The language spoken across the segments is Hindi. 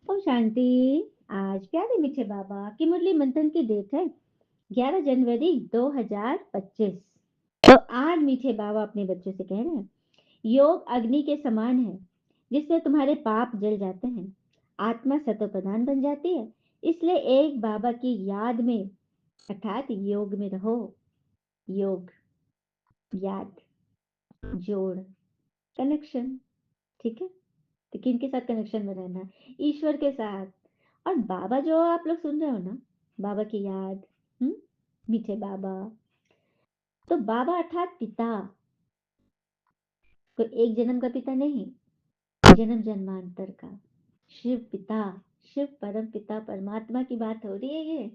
ओम शांति। आज प्यारे मीठे बाबा की मुरली मंथन की डेट है 11 जनवरी 2025। तो आज मीठे बाबा अपने बच्चों से कह रहे हैं, योग अग्नि के समान है जिससे तुम्हारे पाप जल जाते हैं, आत्मा सतो प्रधान बन जाती है। इसलिए एक बाबा की याद में अर्थात योग में रहो। योग, याद, जोड़, कनेक्शन। ठीक है, तो किन के साथ कनेक्शन में रहना है? ईश्वर के साथ। और बाबा जो आप लोग सुन रहे हो ना, बाबा की याद, हम्म, मीठे बाबा। तो बाबा अर्थात पिता, कोई एक जन्म का पिता नहीं, जन्म जन्मांतर का शिव पिता, शिव परम पिता परमात्मा की बात हो रही है ये।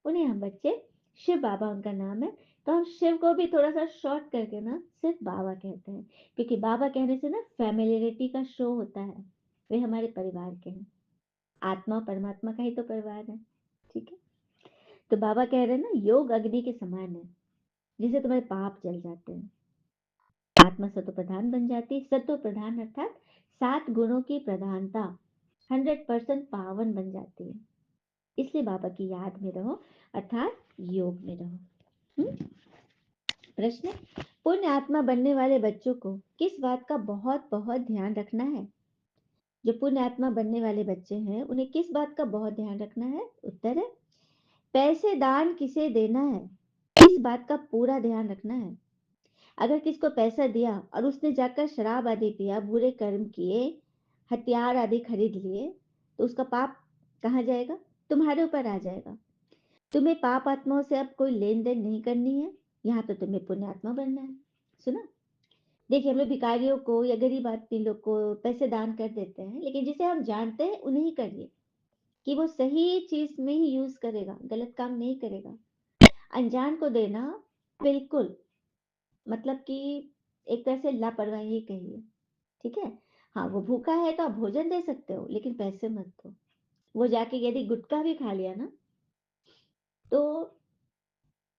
उन्हें हम बच्चे शिव बाबा उनका नाम है, तो हम शिव को भी थोड़ा सा शॉर्ट करके ना सिर्फ बाबा कहते हैं, क्योंकि बाबा कहने से ना फैमिलियरिटी का शो होता है। वे हमारे परिवार के हैं, आत्मा परमात्मा का ही तो परिवार है। ठीक है, तो बाबा कह रहे हैं ना, योग अग्नि के समान है जिससे तुम्हारे पाप जल जाते हैं, आत्मा सत्व प्रधान बन जाती है। सत्व प्रधान अर्थात 7 गुणों की प्रधानता, 100% पावन बन जाती है। इसलिए बाबा की याद में रहो अर्थात योग में रहो। प्रश्न, पुण्य आत्मा बनने वाले बच्चों को किस बात का बहुत बहुत ध्यान रखना है? जो पुण्य आत्मा बनने वाले बच्चे हैं उन्हें किस बात का बहुत ध्यान रखना है? उत्तर है, पैसे दान किसे देना है, इस बात का पूरा ध्यान रखना है। अगर किसको पैसा दिया और उसने जाकर शराब आदि पिया, बुरे कर्म किए, हथियार आदि खरीद लिए, तो उसका पाप कहाँ जाएगा? तुम्हारे ऊपर आ जाएगा। तुम्हें पाप आत्माओं से अब कोई लेन देन नहीं करनी है, यहाँ तो तुम्हें पुण्य आत्मा बनना है। सुना? देखिए, हम लोग भिखारियों को या गरीब आदमी लोग को पैसे दान कर देते हैं, लेकिन जिसे हम जानते हैं उन्हें ही करिए कि वो सही चीज में ही यूज करेगा, गलत काम नहीं करेगा। अनजान को देना बिल्कुल, मतलब कि एक तरह से लापरवाही ही कहिए। ठीक है, हाँ वो भूखा है तो आप भोजन दे सकते हो, लेकिन पैसे मत दो। वो जाके यदि गुटखा भी खा लिया ना, तो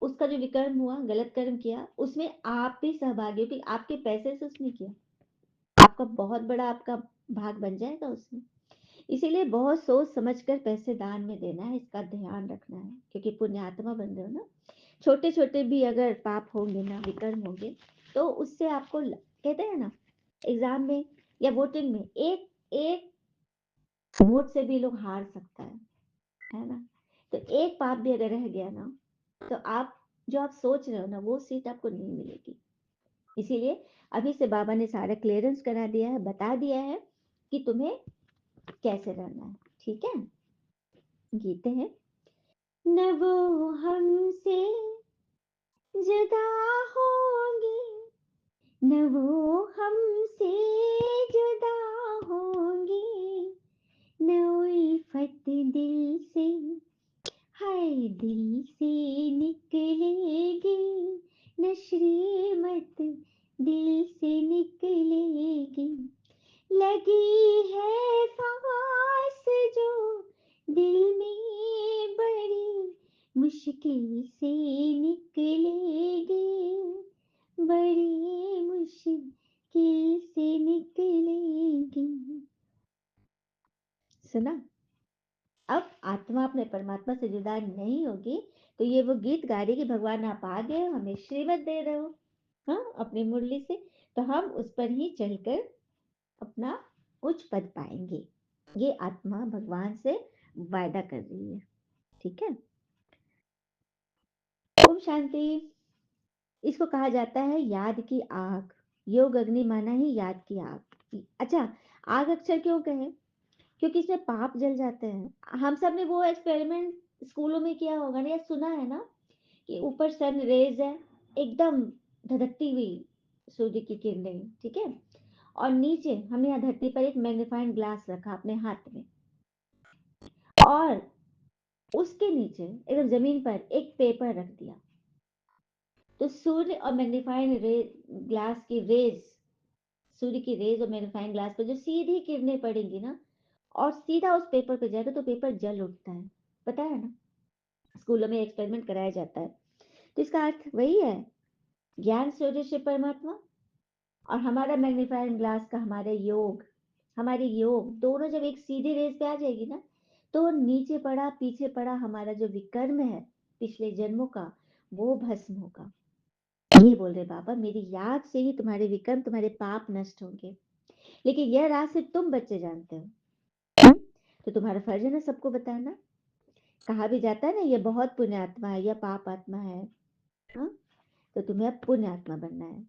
उसका जो विकर्म हुआ, गलत कर्म किया, उसमें आप भी सहभागी हो, कि आपके पैसे से उसने किया। आपका बहुत बड़ा आपका भाग बन जाएगा उसमें। इसीलिए बहुत सोच समझ कर पैसे दान में देना है, इसका ध्यान रखना है, क्योंकि पुण्यात्मा बन रहे हो ना। छोटे छोटे भी अगर पाप होंगे ना, विकर्म होंगे, तो उससे आपको कहते हैं ना, एग्जाम में या वोटिंग में एक एक वोट से भी लोग हार सकता है ना। तो एक पाप भी अगर रह गया ना, तो आप जो आप सोच रहे हो ना, वो सीट आपको नहीं मिलेगी। इसीलिए अभी से बाबा ने सारा क्लियरेंस करा दिया है, बता दिया है कि तुम्हें कैसे रहना है। ठीक है, गीते हैं, न वो हमसे जुदा होंगे, न वो हमसे जुदा होंगे, न उल्फत दिल से, हाय दिल से निकलेगी, न श्रीमत दिल से निकलेगी, लगी है फांस जो दिल में बड़ी मुश्किल से निकलेगी, बड़ी मुश्किल से निकलेगी। सुना? अब आत्मा अपने परमात्मा से जुदा नहीं होगी, तो ये वो गीत गा रही कि भगवान आप आ गए हो, हमें श्रीमत दे रहे हो, हाँ अपनी मुरली से, तो हम उस पर ही चलकर अपना उच्च पद पाएंगे। ये आत्मा भगवान से वायदा कर रही है। ठीक है, ओम शांति। इसको कहा जाता है याद की आग। योग अग्नि माना ही याद की आग। अच्छा, आग अक्षर क्यों कहे? क्योंकि इसमें पाप जल जाते हैं। हम सब ने वो एक्सपेरिमेंट स्कूलों में किया होगा ना, या सुना है ना, कि ऊपर सन रेज है, एकदम धधकती हुई सूर्य की किरणें, ठीक है, और नीचे हमने यहाँ धरती पर एक मैग्नीफाइंग ग्लास रखा अपने हाथ में, और उसके नीचे एकदम जमीन पर एक पेपर रख दिया। तो सूर्य और मैग्नीफाइंग रे ग्लास की रेज, सूर्य की रेज और मैग्नीफाइंग ग्लास पर जो सीधी किरणें पड़ेंगी ना, और सीधा उस पेपर पे जाएगा, तो पेपर जल उठता है। पता है ना, स्कूलों में एक्सपेरिमेंट कराया जाता है। तो इसका अर्थ वही है, ज्ञान सूर्य शिव परमात्मा, और हमारा मैग्नीफाइंग ग्लास का हमारे योग, हमारी योग दोनों जब एक सीधी रेस पे आ जाएगी ना, तो नीचे पड़ा पीछे पड़ा हमारा जो विकर्म है पिछले जन्मों का, वो भस्म होगा। ये बोल रहे बाबा, मेरी याद से ही तुम्हारे विकर्म, तुम्हारे पाप नष्ट होंगे। लेकिन यह राज सिर्फ तुम बच्चे जानते हो। हम्म? तो तुम्हारा फर्ज है ना सबको बताना। कहा भी जाता है ना, ये बहुत पुण्य आत्मा है या पाप आत्मा है। हाँ, तो तुम्हें अब पुण्य आत्मा बनना है।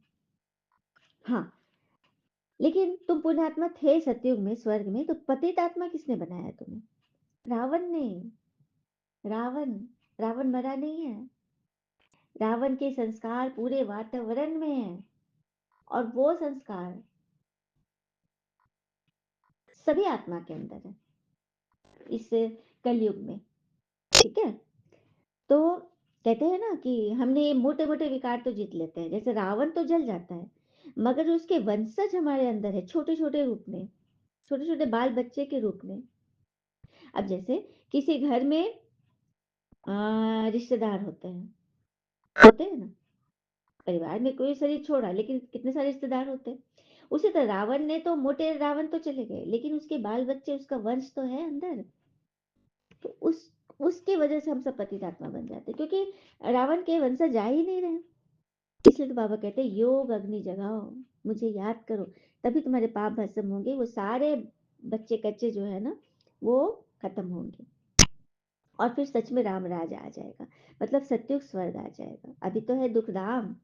हाँ, लेकिन तुम पुण्य आत्मा थे सतयुग में, स्वर्ग में, तो पतित आत्मा किसने बनाया तुम्हें? रावण ने। रावण, रावण मरा नहीं है। रावण के संस्कार पूरे वातावरण में है, और वो संस्कार सभी आत्मा के अंदर है इस कलयुग में। ठीक है, तो कहते हैं ना कि हमने मोटे मोटे विकार तो जीत लेते हैं, जैसे रावण तो जल जाता है, मगर उसके वंशज हमारे अंदर है, छोटे छोटे रूप में, छोटे छोटे बाल बच्चे के रूप में। अब जैसे किसी घर में रिश्तेदार होते हैं ना, परिवार में कोई शरीर छोड़ा, लेकिन कितने सारे रिश्तेदार होते हैं। उसी तरह रावण ने तो, मोटे रावण तो चले गए, लेकिन उसके बाल बच्चे, उसका वंश तो है अंदर। तो उसकी वजह से हम सब पतित आत्मा बन जाते हैं, क्योंकि रावण के वंशज जा ही नहीं रहे। इसलिए तो बाबा कहते हैं योग अग्नि जगाओ, मुझे याद करो, तभी तुम्हारे पाप भस्म होंगे, वो सारे बच्चे कच्चे जो है ना, वो खत्म होंगे, और फिर सच में राम राज आ जाएगा, मतलब सत्युग स्वर्ग आ जाएगा। अभी तो है दुखधाम।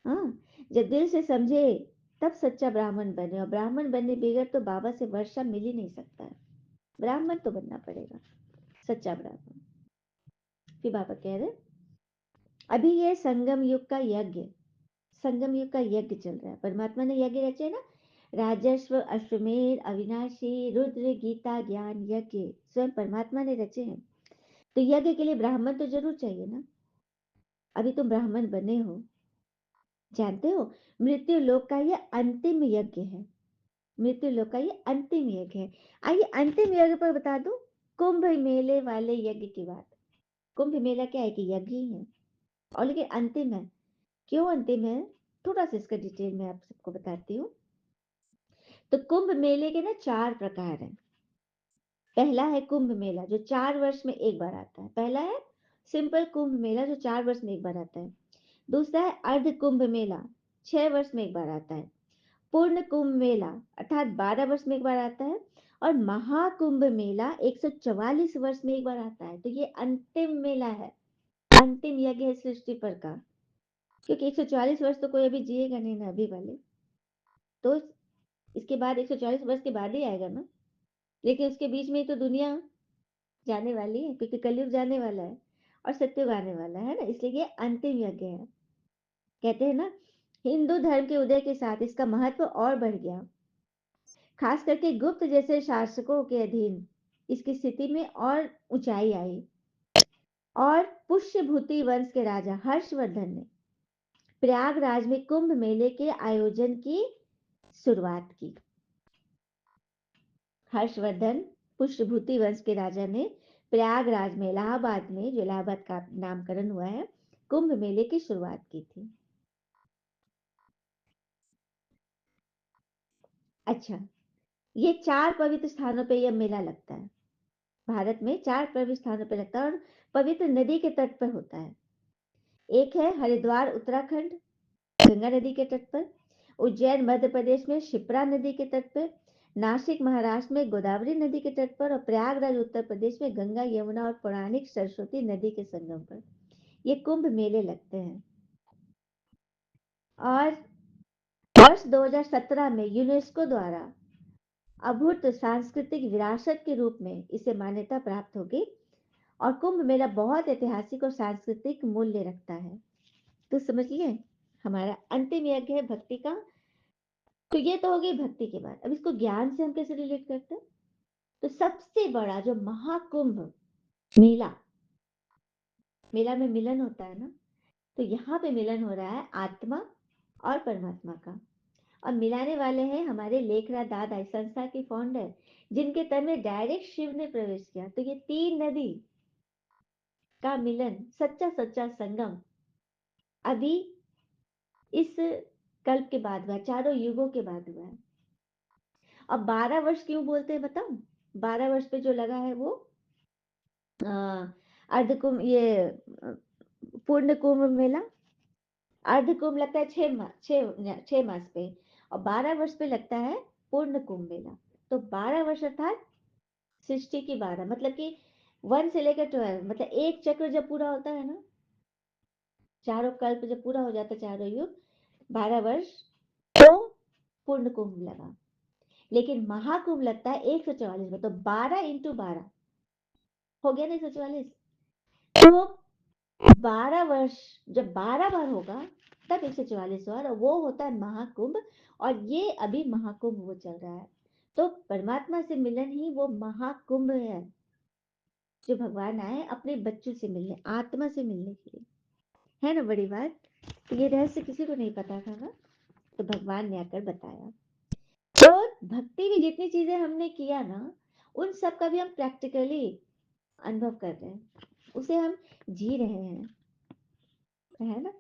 हाँ, जब दिल से समझे तब सच्चा ब्राह्मण बने, और ब्राह्मण बनने बगैर तो बाबा से वर्षा मिल ही नहीं सकता है। ब्राह्मण तो बनना पड़ेगा, सच्चा ब्राह्मण। फिर बाबा कह रहे, अभी ये संगम युग का यज्ञ, संगम युग का यज्ञ चल रहा है। परमात्मा ने यज्ञ रचे ना, राजस्व, अश्वमेध, अविनाशी, रुद्र, गीता, ज्ञान यज्ञ, स्वयं परमात्मा ने रचे हैं। तो यज्ञ के लिए ब्राह्मण तो जरूर चाहिए ना। अभी तुम ब्राह्मण बने हो, जानते हो, मृत्यु लोक का ये अंतिम यज्ञ है। मृत्यु लोक का ये अंतिम यज्ञ है। आइए अंतिम यज्ञ पर बता दूं, कुंभ मेले वाले यज्ञ की बात। कुंभ मेला क्या है कि यज्ञ ही है, और लेकिन अंतिम है। क्यों अंतिम है, थोड़ा सा इसका डिटेल में आप सबको बताती हूँ। तो कुंभ मेले के ना 4 प्रकार हैं। पहला है कुंभ मेला जो 4 वर्ष में एक बार आता है, पहला है सिंपल कुंभ मेला जो 4 वर्ष में एक बार आता है। दूसरा है अर्ध कुंभ मेला, 6 वर्ष में एक बार आता है। पूर्ण कुंभ मेला अर्थात 12 वर्ष में एक बार आता है। और महाकुंभ मेला 144 वर्ष में एक बार आता है। तो ये अंतिम मेला है, अंतिम यज्ञ है सृष्टि पर का, क्योंकि 144 वर्ष तो कोई अभी जिएगा नहीं ना अभी वाले, तो इसके बाद 140 वर्ष के बाद ही आएगा ना। लेकिन उसके बीच में ही तो दुनिया जाने वाली है, क्योंकि कलयुग जाने वाला है और सत्युग आने वाला है ना, इसलिए ये अंतिम यज्ञ है। कहते हैं ना, हिंदू धर्म के उदय के साथ इसका महत्व और बढ़ गया, खास करके गुप्त जैसे शासकों के अधीन इसकी स्थिति में और ऊंचाई आई। और पुष्यभूति वंश के राजा हर्षवर्धन ने प्रयागराज में कुंभ मेले के आयोजन की शुरुआत की। हर्षवर्धन, पुष्यभूति वंश के राजा ने प्रयागराज में, इलाहाबाद में, जो इलाहाबाद का नामकरण हुआ है, कुंभ मेले की शुरुआत की थी। अच्छा, ये 4 पवित्र स्थानों पे यह मेला लगता है। भारत में 4 पवित्र स्थानों पे लगता है, और पवित्र नदी के तट पर होता है। एक है हरिद्वार उत्तराखंड, गंगा नदी के तट पर। उज्जैन मध्य प्रदेश में शिप्रा नदी के तट पर। नासिक महाराष्ट्र में गोदावरी नदी के तट पर। और प्रयागराज उत्तर प्रदेश में गंगा, यमुना और पौराणिक सरस्वती नदी के संगम पर ये कुंभ मेले लगते हैं। और वर्ष 2017 में यूनेस्को द्वारा अमूर्त सांस्कृतिक विरासत के रूप में इसे मान्यता प्राप्त होगी। और कुंभ मेला बहुत ऐतिहासिक और सांस्कृतिक मूल्य रखता है। तो समझिए, हमारा अंतिम यज्ञ है भक्ति का। तो ये तो हो गई भक्ति की बात। अब इसको ज्ञान से हम कैसे रिलेट करते हैं? तो सबसे बड़ा जो महाकुंभ मेला, मेला में मिलन होता है ना, तो यहाँ पे मिलन हो रहा है आत्मा और परमात्मा का। और मिलाने वाले हैं हमारे लेखराज दादा, इस संस्था के फाउंडर, जिनके तन में डायरेक्ट शिव ने प्रवेश किया। तो ये 3 नदी का मिलन, सच्चा सच्चा संगम अभी इस कल्प के बाद हुआ, चारों युगों के बाद हुआ है। अब 12 वर्ष क्यों बोलते हैं बताऊं? 12 वर्ष पे जो लगा है वो अ, अर्ध कुंभ ये पूर्ण कुंभ मेला। अर्ध कुंभ लगता है 6 मास पे, और 12 वर्ष पे लगता है पूर्ण कुंभ मेला। तो 12 वर्ष अर्थात सृष्टि की 12, मतलब कि 1 से लेकर 12, मतलब एक चक्र जब पूरा होता है ना, चारों कल्प जब पूरा हो जाता है, चारों युग, 12 वर्ष, तो पूर्ण कुंभ लगा। लेकिन महाकुंभ लगता है 144 में, तो 12 × 12 हो गया ना 144। तो 12 वर्ष जब 12 बार होगा तब 144 बार, और वो होता है महाकुंभ। और ये अभी महाकुंभ वो चल रहा है। तो परमात्मा से मिलन ही वो महाकुंभ है, जो भगवान आए अपने बच्चों से मिलने, आत्मा से मिलने के लिए। है ना बड़ी बात? तो ये रहस्य किसी को नहीं पता था ना, तो भगवान ने आकर बताया। तो भक्ति में जितनी चीजें हमने किया ना, उन सब का भी हम प्रैक्टिकली अनुभव कर रहे हैं, उसे हम जी रहे हैं, है ना।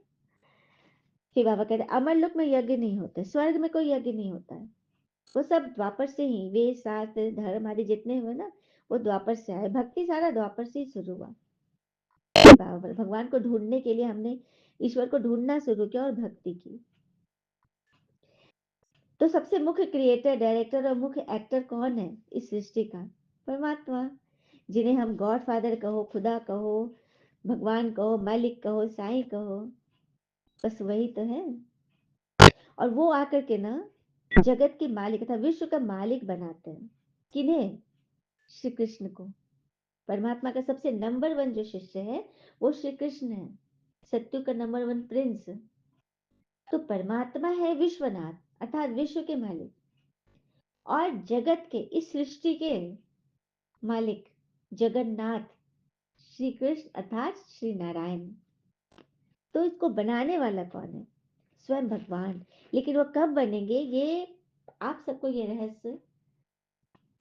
फिर बाबा कहते हैं अमरलोक में यज्ञ नहीं होते, स्वर्ग में कोई यज्ञ नहीं होता है। वो सब द्वापर से ही, वेद शास्त्र धर्म आदि जितने हुए ना, वो द्वापर से आए। भक्ति सारा द्वापर से ही शुरू हुआ। भगवान को ढूंढने के लिए हमने ईश्वर को ढूंढना शुरू किया और भक्ति की। तो सबसे मुख्य क्रिएटर, डायरेक्टर और मुख्य एक्टर कौन है इस सृष्टि का? परमात्मा, जिन्हें हम गॉड फादर कहो, खुदा कहो, भगवान कहो, मालिक कहो, साईं कहो, बस वही तो है। और वो आकर के ना जगत के मालिक तथा विश्व का मालिक बनाते हैं। किन्हें? श्री कृष्ण को। परमात्मा का सबसे नंबर 1 जो शिष्य है वो श्री कृष्ण है, सत्यु का नंबर 1 प्रिंस। तो परमात्मा है विश्वनाथ अर्थात विश्व के मालिक, और जगत के, इस सृष्टि के मालिक जगन्नाथ श्री कृष्ण अर्थात श्री नारायण। तो इसको बनाने वाला कौन है? स्वयं भगवान। लेकिन वो कब बनेंगे, ये आप सबको ये रहस्य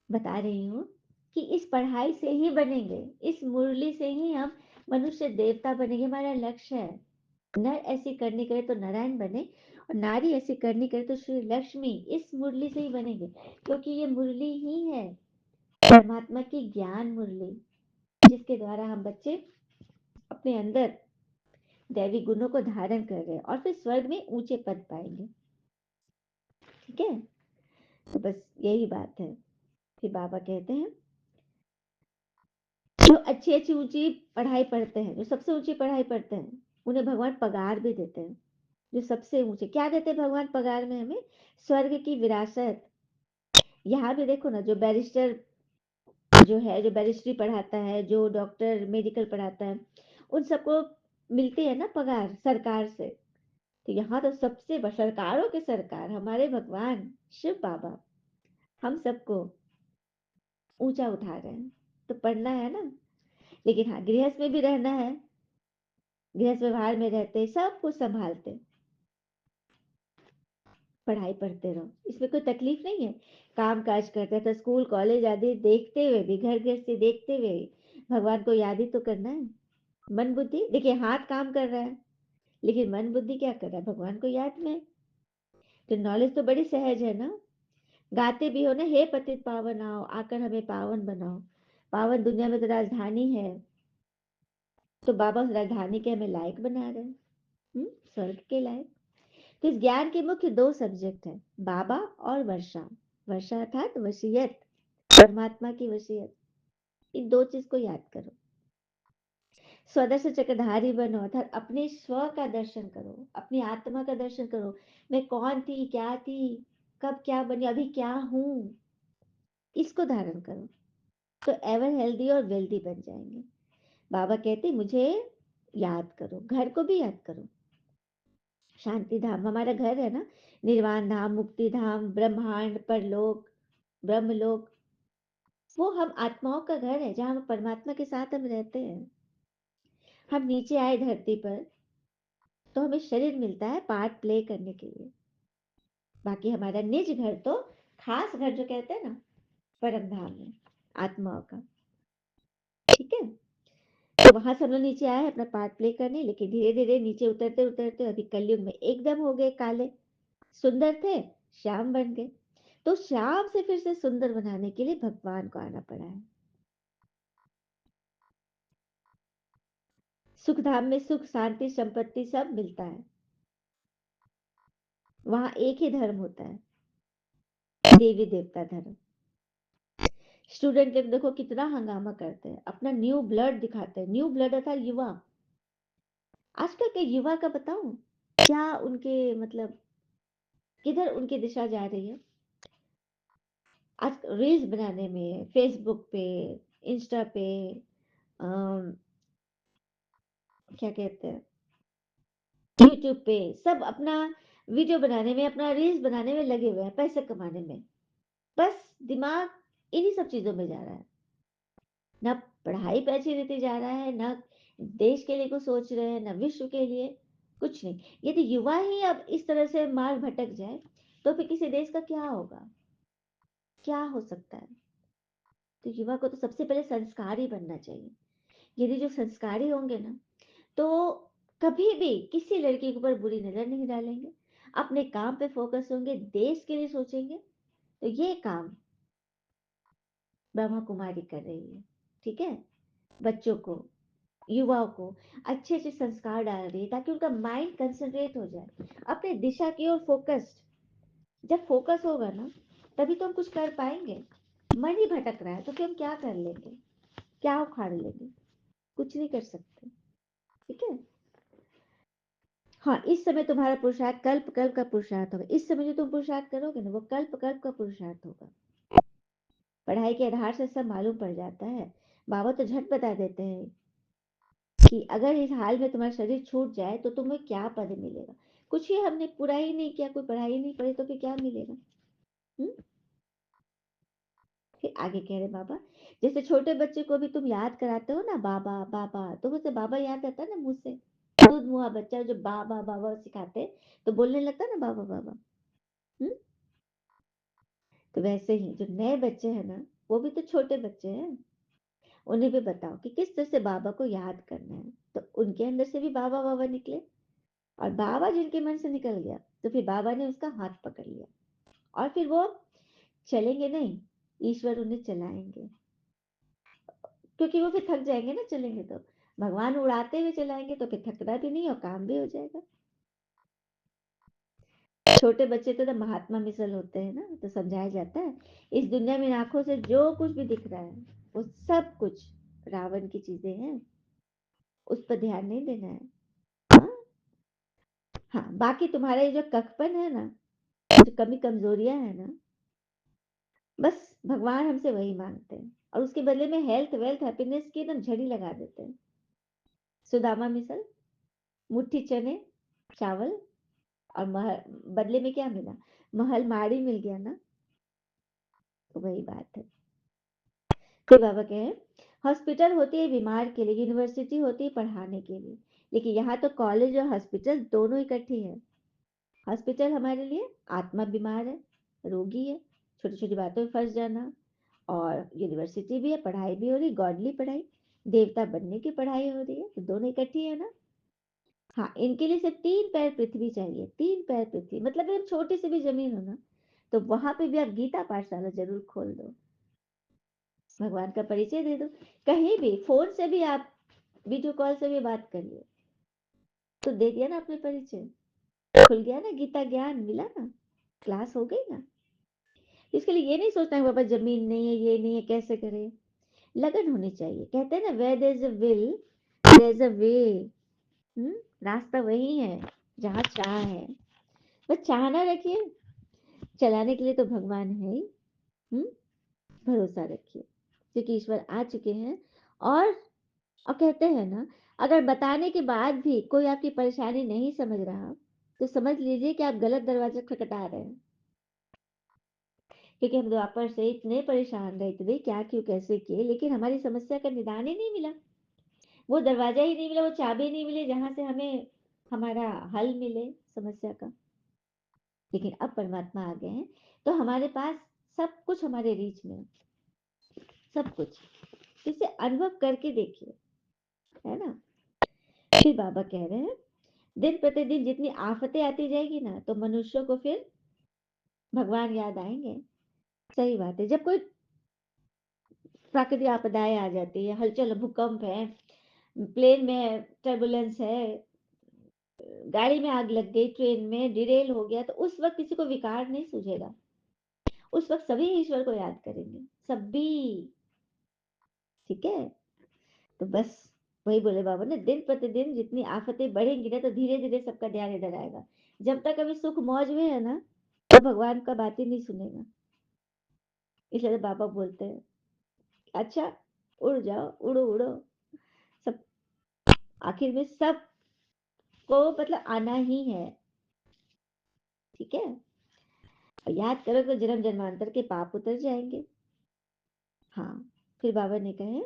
बता रही हूँ कि इस पढ़ाई से ही बनेंगे, इस मुरली से ही हम मनुष्य देवता बनेंगे। हमारा लक्ष्य है नर ऐसी करनी करे तो नारायण बने, और नारी ऐसी करनी करे तो श्री लक्ष्मी। इस मुरली से ही बनेंगे, क्योंकि ये मुरली ही है परमात्मा की ज्ञान मुरली, जिसके द्वारा हम बच्चे अपने अंदर दैवी गुणों को धारण कर रहे हैं और फिर स्वर्ग में ऊंचे पद पाएंगे। ठीक है, तो बस यही बात है। फिर बाबा कहते हैं जो अच्छी अच्छी ऊंची पढ़ाई पढ़ते हैं, जो सबसे ऊंची पढ़ाई पढ़ते हैं, उन्हें भगवान पगार भी देते हैं। जो सबसे ऊंचे क्या देते हैं भगवान पगार में? हमें स्वर्ग की विरासत। यहाँ भी देखो ना, जो बैरिस्टर जो है, जो बैरिस्ट्री पढ़ाता है, जो डॉक्टर मेडिकल पढ़ाता है, उन सबको मिलती है ना पगार सरकार से। तो यहाँ तो सबसे सरकारों के सरकार हमारे भगवान शिव बाबा हम सबको ऊंचा उठा रहे हैं। तो पढ़ना है ना। लेकिन हाँ, गृहस्थ में भी रहना है, गृहस्थ व्यवहार में रहते सब कुछ संभालते, पढ़ाई पढ़ते रहो, इसमें कोई तकलीफ नहीं है। काम काज करते हैं तो स्कूल कॉलेज आदि देखते हुए भी, घर गृहस्थी देखते हुए भगवान को याद ही तो करना है। मन बुद्धि देखिए, हाथ काम कर रहा है, लेकिन मन बुद्धि क्या कर रहा है? भगवान को याद में। तो नॉलेज तो बड़ी सहज है ना। गाते भी हो ना, हे पतित पावन आओ, आकर हमें पावन बनाओ। पावन दुनिया में तो राजधानी है, तो बाबा उस राजधानी के हमें लायक बना रहे हैं, स्वर्ग के लायक। तो इस ज्ञान के मुख्य 2 सब्जेक्ट है, बाबा और वर्षा। वर्षा अर्थात वसीयत, परमात्मा की वसीयत। इन 2 चीज को याद करो। स्वदर्शन चक्रधारी बनो अर्थात अपने स्व का दर्शन करो, अपनी आत्मा का दर्शन करो। मैं कौन थी, क्या थी, कब क्या बनी, अभी क्या हूं, इसको धारण करो, तो एवर हेल्दी और वेल्दी बन जाएंगे। बाबा कहते मुझे याद करो, घर को भी याद करो। शांति धाम हमारा घर है ना, निर्वाण धाम, मुक्ति धाम, ब्रह्मांड, परलोक, ब्रह्मलोक, वो हम आत्माओं का घर है, जहाँ हम परमात्मा के साथ हम रहते हैं। हम नीचे आए धरती पर तो हमें शरीर मिलता है पार्ट प्ले करने के लिए। बाकी हमारा निज घर तो, खास घर जो कहते हैं ना, परम धाम है आत्माओं का। ठीक है, तो वहां से हम लोग नीचे आए हैं अपना पार्ट प्ले करने, लेकिन धीरे धीरे नीचे उतरते उतरते अभी कलयुग में एकदम हो गए काले। सुंदर थे, श्याम बन गए। तो श्राप से फिर से सुंदर बनाने के लिए भगवान को आना पड़ा है। सुख धाम में सुख, शांति, संपत्ति सब मिलता है। वहां एक ही धर्म होता है, देवी देवता धर्म। स्टूडेंट लोग देखो कितना हंगामा करते हैं, अपना न्यू ब्लड दिखाते हैं। न्यू ब्लड अर्थात युवा। आजकल के युवा का बताऊं क्या उनके मतलब किधर उनकी दिशा जा रही है। आज रील्स बनाने में, फेसबुक पे, इंस्टा पे, अम, क्या कहते हैं, यूट्यूब पे, सब अपना वीडियो बनाने में, अपना रील्स बनाने में लगे हुए हैं, पैसे कमाने में। बस दिमाग इन्हीं सब चीजों में जा रहा है। ना पढ़ाई पे अच्छी रीति जा रहा है, ना देश के लिए कुछ सोच रहे हैं, ना विश्व के लिए, कुछ नहीं। यदि युवा ही अब इस तरह से मार्ग भटक जाए तो फिर किसी देश का क्या होगा, क्या हो सकता है। तो युवा को तो सबसे पहले संस्कारी बनना चाहिए। यदि जो संस्कारी होंगे ना, तो कभी भी किसी लड़की के ऊपर बुरी नजर नहीं डालेंगे, अपने काम पे फोकस होंगे, देश के लिए सोचेंगे। तो ये काम ब्रह्मा कुमारी कर रही है। ठीक है, बच्चों को, युवाओं को अच्छे अच्छे संस्कार डाल रही है ताकि उनका माइंड कंसंट्रेट हो जाए अपने दिशा की ओर, फोकस्ड। जब फोकस होगा ना, तभी तो हम कुछ कर पाएंगे। मन ही भटक रहा है तो फिर हम क्या कर लेंगे, क्या उखाड़ लेंगे, कुछ नहीं कर सकते। ठीक है। हाँ, इस समय तुम्हारा पुरुषार्थ कल्प कल्प का पुरुषार्थ होगा। इस समय जो तुम पुरुषार्थ करोगे ना, वो कल्प कल्प का पुरुषार्थ होगा। पढ़ाई के आधार से सब मालूम पड़ जाता है। बाबा तो झट बता देते हैं कि अगर इस हाल में तुम्हारा शरीर छूट जाए तो तुम्हें क्या पद मिलेगा। कुछ ही हमने पूरा ही नहीं किया, कोई पढ़ाई नहीं पढ़ी, तो फिर क्या मिलेगा। हम्म। फिर आगे कह रहे बाबा, जैसे छोटे बच्चे को भी तुम याद कराते हो ना, बाबा बाबा, तो उसे बाबा याद आता है ना मुंह से। दूध मुहा बच्चा जो बाबा बाबा सिखाते, तो बोलने लगता है ना बाबा बाबा। हम्म। तो वैसे ही जो नए बच्चे हैं ना, वो भी तो छोटे बच्चे हैं। उन्हें भी बताओ कि किस तरह से बाबा को याद करना है। तो उनके अंदर से भी बाबा बाबा निकले, और बाबा जिनके मन से निकल गया तो फिर बाबा ने उसका हाथ पकड़ लिया, और फिर वो चलेंगे नहीं, ईश्वर उन्हें चलाएंगे। क्योंकि वो फिर थक जाएंगे ना चलेंगे तो। भगवान उड़ाते हुए चलाएंगे तो फिर थकना भी नहीं और काम भी हो जाएगा। छोटे बच्चे तो महात्मा मिसल होते हैं ना, तो समझाया जाता है इस दुनिया में आंखों से जो कुछ भी दिख रहा है वो सब कुछ रावण की चीजें हैं, उस पर ध्यान नहीं देना है। हाँ। हाँ, बाकी तुम्हारा ये जो कखपन है ना, जो कमी कमजोरियां है ना, बस भगवान हमसे वही मांगते हैं, और उसके बदले में हेल्थ वेल्थ हैप्पीनेस की एकदम झड़ी लगा देते हैं। सुदामा मिसल, मुट्ठी चने, चावल, और बदले में क्या मिला, महल माड़ी मिल गया ना। तो वही बात है। फिर बाबा कहे, हॉस्पिटल होती है बीमार के लिए, यूनिवर्सिटी होती है पढ़ाने के लिए, लेकिन यहाँ तो कॉलेज और हॉस्पिटल दोनों इकट्ठी है। हॉस्पिटल हमारे लिए आत्मा बीमार है, रोगी है, छोटी छोटी बातों में फंस जाना। और यूनिवर्सिटी भी है, पढ़ाई भी हो रही, गॉडली पढ़ाई, देवता बनने की पढ़ाई हो रही है, तो दोनों इकट्ठी है ना। हाँ, इनके लिए सिर्फ 3 पैर पृथ्वी चाहिए। 3 पैर पृथ्वी मतलब एकदम छोटी सी भी जमीन हो ना, तो वहां पे भी आप गीता पाठशाला जरूर खोल दो, भगवान का परिचय दे दो। कहीं भी फोन से भी आप वीडियो कॉल से भी बात करिए, तो दे दिया ना अपने परिचय, खुल गया ना, गीता ज्ञान मिला ना, क्लास हो गई ना। इसके लिए ये नहीं सोचना है बाबा जमीन नहीं है, ये नहीं है, कैसे करें। लगन होनी चाहिए। कहते हैं ना, where there is a will there is a way. Hmm. रास्ता वही है जहाँ चाह है, बस चाहना रखिए। चलाने के लिए तो भगवान है ही। हम्म। भरोसा रखिए, क्योंकि ईश्वर आ चुके हैं। और और कहते हैं ना, अगर बताने के बाद भी कोई आपकी परेशानी नहीं समझ रहा, तो समझ लीजिए कि आप गलत दरवाजा खटखटा रहे हैं। क्योंकि हम द्वापर से इतने परेशान रहे, इतने क्या क्यों कैसे किए, लेकिन हमारी समस्या का निदान ही नहीं मिला। वो दरवाजा ही नहीं मिला, वो चाबी नहीं मिली जहां से हमें हमारा हल मिले समस्या का। लेकिन अब परमात्मा आ गए हैं, तो हमारे पास सब कुछ हमारे रीच में है, सब कुछ। इसे अनुभव करके देखिए, है ना। फिर बाबा कह रहे हैं, दिन प्रतिदिन जितनी आफतें आती जाएगी ना, तो मनुष्यों को फिर भगवान याद आएंगे। सही बात है। जब कोई प्राकृतिक आपदाएँ आ जाती है, हलचल भूकंप है, प्लेन में टर्बुलेंस है, गाड़ी में आग लग गई, ट्रेन में डिरेल हो गया, तो उस वक़्त किसी को विकार नहीं सूझेगा। उस वक़्त सभी ईश्वर को याद करेंगे, सभी, ठीक है? तो बस वही बोले बाबा ने, दिन प्रतिदिन जितनी आफ़तें बढ़ेंगी ना, तो धीरे-धीरे सबका ध्यान इधर आएगा। जब तक अभी सुख मौज में है ना, तो भगवान का बात ही नहीं सुनेगा। इसलिए तो बाबा बोलते हैं, अच्छा उड़ जाओ, उड़ो, उड़ो। सब आखिर में सबको मतलब आना ही है, ठीक है? और याद करो तो जन्म-जन्मांतर के पाप उतर जाएँगे। हाँ, फिर बाबा ने कहे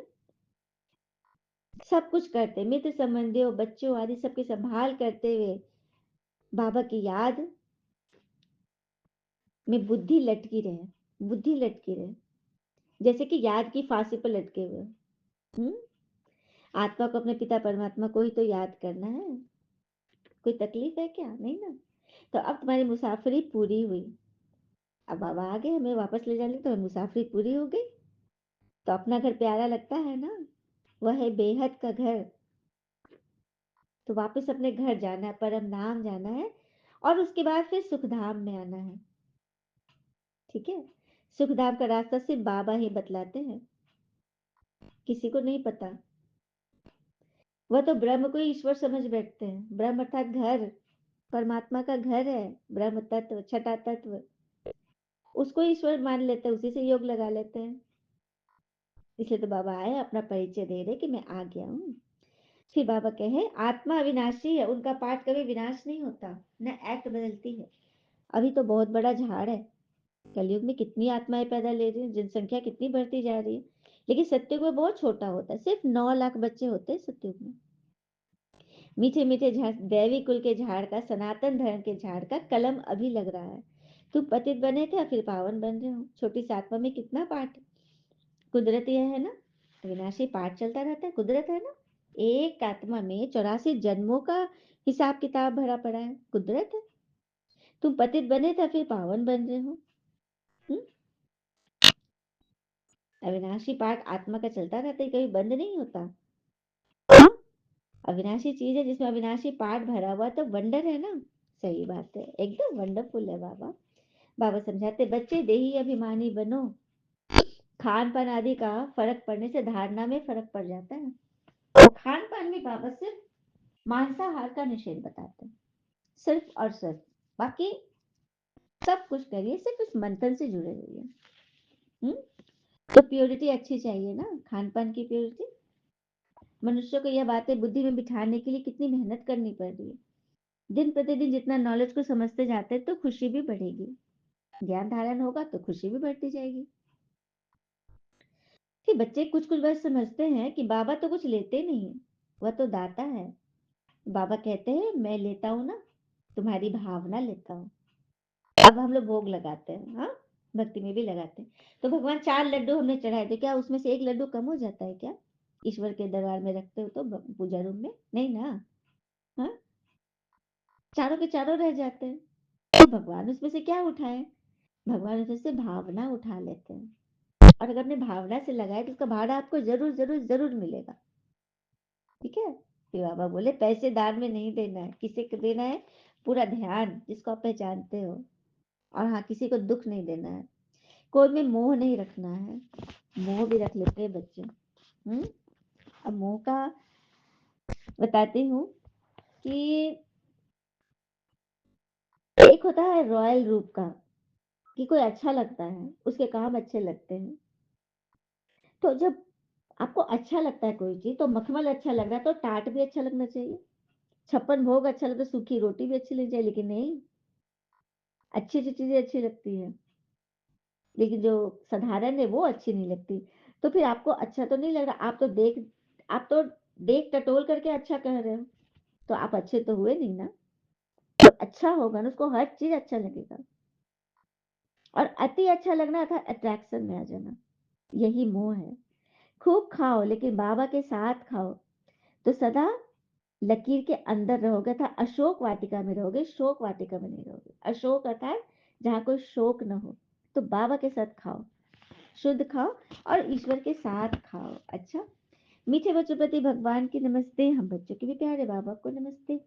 सब कुछ करते, मित्र संबंधियों, बच्चों आदि सबकी संभाल करते हुए बाबा की याद में बुद्धि लटकी रहे, जैसे कि याद की फांसी पर लटके हुए। हम्म। आत्मा को अपने पिता परमात्मा को ही तो याद करना है, कोई तकलीफ है क्या? नहीं ना। तो अब तुम्हारी मुसाफरी पूरी हुई, अब बाबा आ गए हमें वापस ले जाने, तो मुसाफरी पूरी हो गई। तो अपना घर प्यारा लगता है ना, वह है बेहद का घर। तो वापस अपने घर जाना है, परम धाम जाना है, और उसके बाद फिर सुखधाम में आना है, ठीक है? सुखधाम का रास्ता सिर्फ बाबा ही बतलाते हैं, किसी को नहीं पता। वह तो ब्रह्म को ही ईश्वर समझ बैठते हैं। ब्रह्म अर्थात घर, परमात्मा का घर है, ब्रह्म तत्व, छठा तत्व, उसको ईश्वर मान लेते हैं, उसी से योग लगा लेते हैं। इसलिए तो बाबा आए, अपना परिचय दे रहे कि मैं आ गया हूँ। फिर बाबा कहे आत्मा अविनाशी है, उनका पाठ कभी विनाश नहीं होता, न एक्ट बदलती है। अभी तो बहुत बड़ा झाड़ है, कलयुग में कितनी आत्माएं पैदा ले रही है, जनसंख्या कितनी बढ़ती जा रही है, लेकिन सत्युग में बहुत छोटा होता है, सिर्फ 9 लाख बच्चे होते हैं सत्युग में। मीठे मीठे झाड़, दैवी कुल के झाड़ का, सनातन धर्म के झाड़ का कलम अभी लग रहा है। तुम पतित बने थे और फिर पावन बन रहे हो। छोटी सी आत्मा में कितना पाठ, कुदरत यह है ना, अविनाशी पाठ चलता रहता है, कुदरत है ना। एक आत्मा में 84 जन्मों का हिसाब किताब भरा पड़ा है, कुदरत है। तुम पतित बने थे फिर पावन बन रहे हो। हम्म? अविनाशी पाठ आत्मा का चलता रहता है, कभी बंद नहीं होता। हाँ? अविनाशी चीज है जिसमें अविनाशी पाठ भरा हुआ, तो वंडर है ना। सही बात है, एकदम वंडरफुल है बाबा। बाबा समझाते बच्चे देही अभिमानी बनो, खान पान आदि का फर्क पड़ने से धारणा में फर्क पड़ जाता है। तो खान पान में बाबा सिर्फ मांसाहार का निषेध बताते हैं, सिर्फ और सिर्फ। बाकी सब कुछ करिए, सिर्फ इस मंथन से जुड़े रहिए। हम्म। तो प्योरिटी अच्छी चाहिए ना, खान पान की प्योरिटी। मनुष्य को यह बातें बुद्धि में बिठाने के लिए कितनी मेहनत करनी पड़ रही है। दिन प्रतिदिन जितना नॉलेज को समझते जाते हैं, तो खुशी भी बढ़ेगी, ज्ञान धारण होगा तो खुशी भी बढ़ती जाएगी। कि बच्चे कुछ कुछ बात समझते हैं कि बाबा तो कुछ लेते नहीं, वह तो दाता है। बाबा कहते हैं मैं लेता हूँ ना, तुम्हारी भावना लेता हूँ। अब हम लोग भोग लगाते हैं, हाँ, भक्ति में भी लगाते हैं। तो भगवान 4 लड्डू हमने चढ़ाए थे, क्या उसमें से एक लड्डू कम हो जाता है क्या? ईश्वर के दरबार में रखते हो तो पूजा रूम में नहीं ना। हाँ, चारों के चारों रह जाते हैं। तो भगवान उसमें से क्या उठाए? भगवान उसमें से भावना उठा लेते हैं। और अगर आपने भावना से लगाए तो उसका भाड़ा आपको जरूर जरूर जरूर मिलेगा, ठीक है? फिर बाबा बोले पैसे दान में नहीं देना है, किसी को देना है पूरा ध्यान, जिसको आप पहचानते हो। और हाँ, किसी को दुख नहीं देना है, कोई में मोह नहीं रखना है। मोह भी रख लेते हैं बच्चे। अब मोह का बताती हूँ कि एक होता है रॉयल रूप का, कि कोई अच्छा लगता है, उसके काम अच्छे लगते हैं। तो जब आपको अच्छा लगता है कोई चीज, तो मखमल अच्छा लग रहा है तो टाट भी अच्छा लगना चाहिए, 56 भोग अच्छा लगता है, सूखी रोटी भी अच्छी लगनी चाहिए। लेकिन नहीं, अच्छी अच्छी चीजें अच्छी लगती है, लेकिन जो साधारण है वो अच्छी नहीं लगती। तो फिर आपको अच्छा तो नहीं लग रहा, आप तो देख टटोल करके अच्छा कह रहे हो, तो आप अच्छे तो हुए नहीं ना। तो अच्छा होगा ना, उसको हर चीज अच्छा लगेगा। और अति अच्छा लगना था अट्रैक्शन में आ जाना, यही मोह है। खूब खाओ लेकिन बाबा के साथ खाओ, तो सदा लकीर के अंदर रहोगे, था अशोक वाटिका में रहोगे, शोक वाटिका में नहीं रहोगे। अशोक अर्थात जहाँ कोई शोक न हो, तो बाबा के साथ खाओ, शुद्ध खाओ और ईश्वर के साथ खाओ। अच्छा, मीठे बच्चों प्रति भगवान की नमस्ते, हम बच्चों के भी प्यारे बाबा को नमस्ते।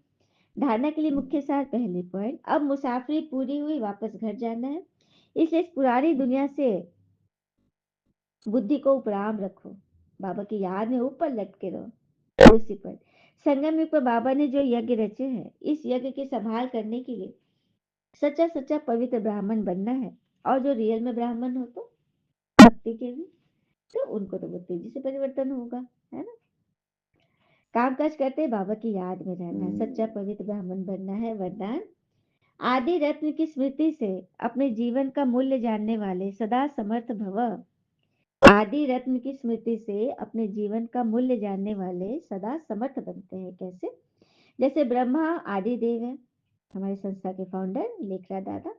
धारणा के लिए मुख्य सार, पहले पॉइंट, अब मुसाफरी पूरी हुई, वापस घर जाना है, इसलिए इस पुरानी दुनिया से बुद्धि को उपराम रखो, बाबा की याद में ऊपर लटके रहो। उसी पर संगम युग पर बाबा ने जो यज्ञ रचे हैं, इस यज्ञ की संभाल करने के लिए सच्चा सच्चा पवित्र ब्राह्मण बनना है। और जो रियल में ब्राह्मण हो तो भक्ति के भी, तो उनको तो वो तेजी से परिवर्तन होगा, है ना। कामकाज करते बाबा की याद में रहना है, सच्चा पवित्र ब्राह्मण बनना है। वरदान, आदि रत्न की स्मृति से अपने जीवन का मूल्य जानने वाले सदा समर्थ भव। आदि रत्न की स्मृति से अपने जीवन का मूल्य जानने वाले सदा समर्थ बनते हैं। कैसे? जैसे ब्रह्मा आदि देव है, हमारी संस्था के फाउंडर लेखरा दादा।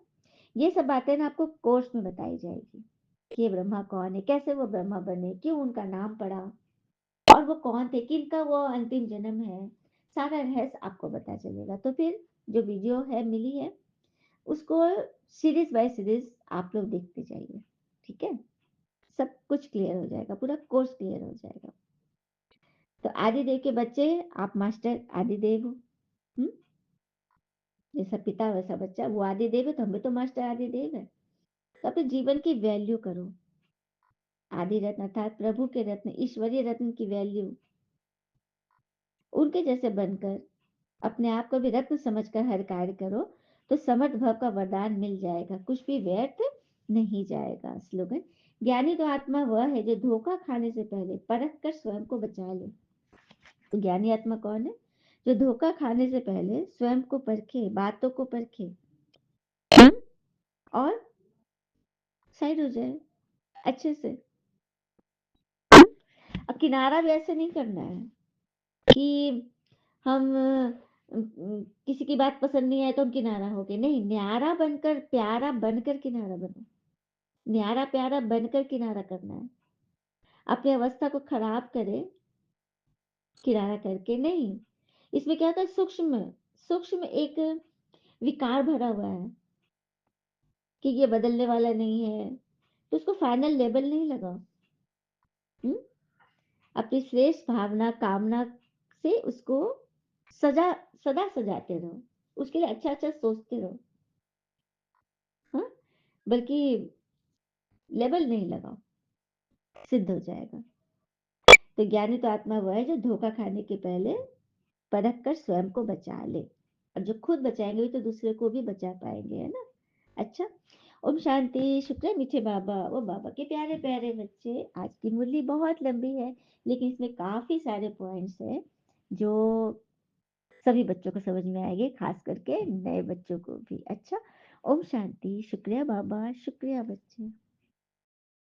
ये सब बातें ना आपको कोर्स में बताई जाएगी कि ये ब्रह्मा कौन है, कैसे वो ब्रह्मा बने, क्यों उनका नाम पड़ा, और वो कौन थे, किनका वो अंतिम जन्म है, सारा रहस्य आपको पता चलेगा। तो फिर जो वीडियो है मिली है, उसको सीरीज बाय सीरीज आप लोग देखते जाइए, ठीक है। सब कुछ क्लियर हो जाएगा, पूरा कोर्स क्लियर हो जाएगा। तो आदिदेव के बच्चे, आप मास्टर आदिदेव हो। हम्म? जैसा पिता वैसा बच्चा, वो आदिदेव है तो हम भी तो मास्टर आदिदेव है। तो अपने जीवन की वैल्यू करो। आदि रत्न अर्थात प्रभु के रत्न, ईश्वरीय रत्न की वैल्यू, उनके जैसे बनकर अपने आप को भी रत्न समझकर हर कार्य करो, तो समर्थ भव का वरदान मिल जाएगा, कुछ भी व्यर्थ नहीं जाएगा। स्लोगन, ज्ञानी तो आत्मा वह है जो धोखा खाने से पहले परख कर स्वयं को बचा ले। तो ज्ञानी आत्मा कौन है? जो धोखा खाने से पहले स्वयं को परखे, बातों को परखे, हम्म? और साइड हो जाए अच्छे से। अब किनारा भी ऐसे नहीं करना है कि हम किसी की बात पसंद नहीं आए तो हम किनारा हो गए, नहीं, न्यारा बनकर, प्यारा बनकर किनारा बनो। न्यारा प्यारा बनकर किनारा करना है। अपनी अवस्था को खराब करे किनारा करके नहीं। इसमें क्या होता है, सूक्ष्म सूक्ष्म एक विकार भरा हुआ है कि ये बदलने वाला नहीं है, तो उसको फाइनल लेबल नहीं लगाओ। हम्म? अपनी श्रेष्ठ भावना कामना से उसको सजा सदा सजाते रहो, उसके लिए अच्छा अच्छा सोचते रहो। हाँ, बल्कि लेबल नहीं लगाओ, सिद्ध हो जाएगा। तो ज्ञानी तो आत्मा वह है जो धोखा खाने के पहले परख कर स्वयं को बचा ले, और जो खुद बचाएंगे तो दूसरे को भी बचा पाएंगे, है ना। अच्छा, ओम शांति। शुक्र है मीठे बाबा, वो बाबा के प्यारे प्यारे बच्चे। आज की मुरली बहुत लंबी है, लेकिन इसमें काफी सारे पॉइंट्स हैं जो सभी बच्चों को समझ में आएंगे, खास करके नए बच्चों को भी। अच्छा, ओम शांति। शुक्रिया बाबा, शुक्रिया बच्चे।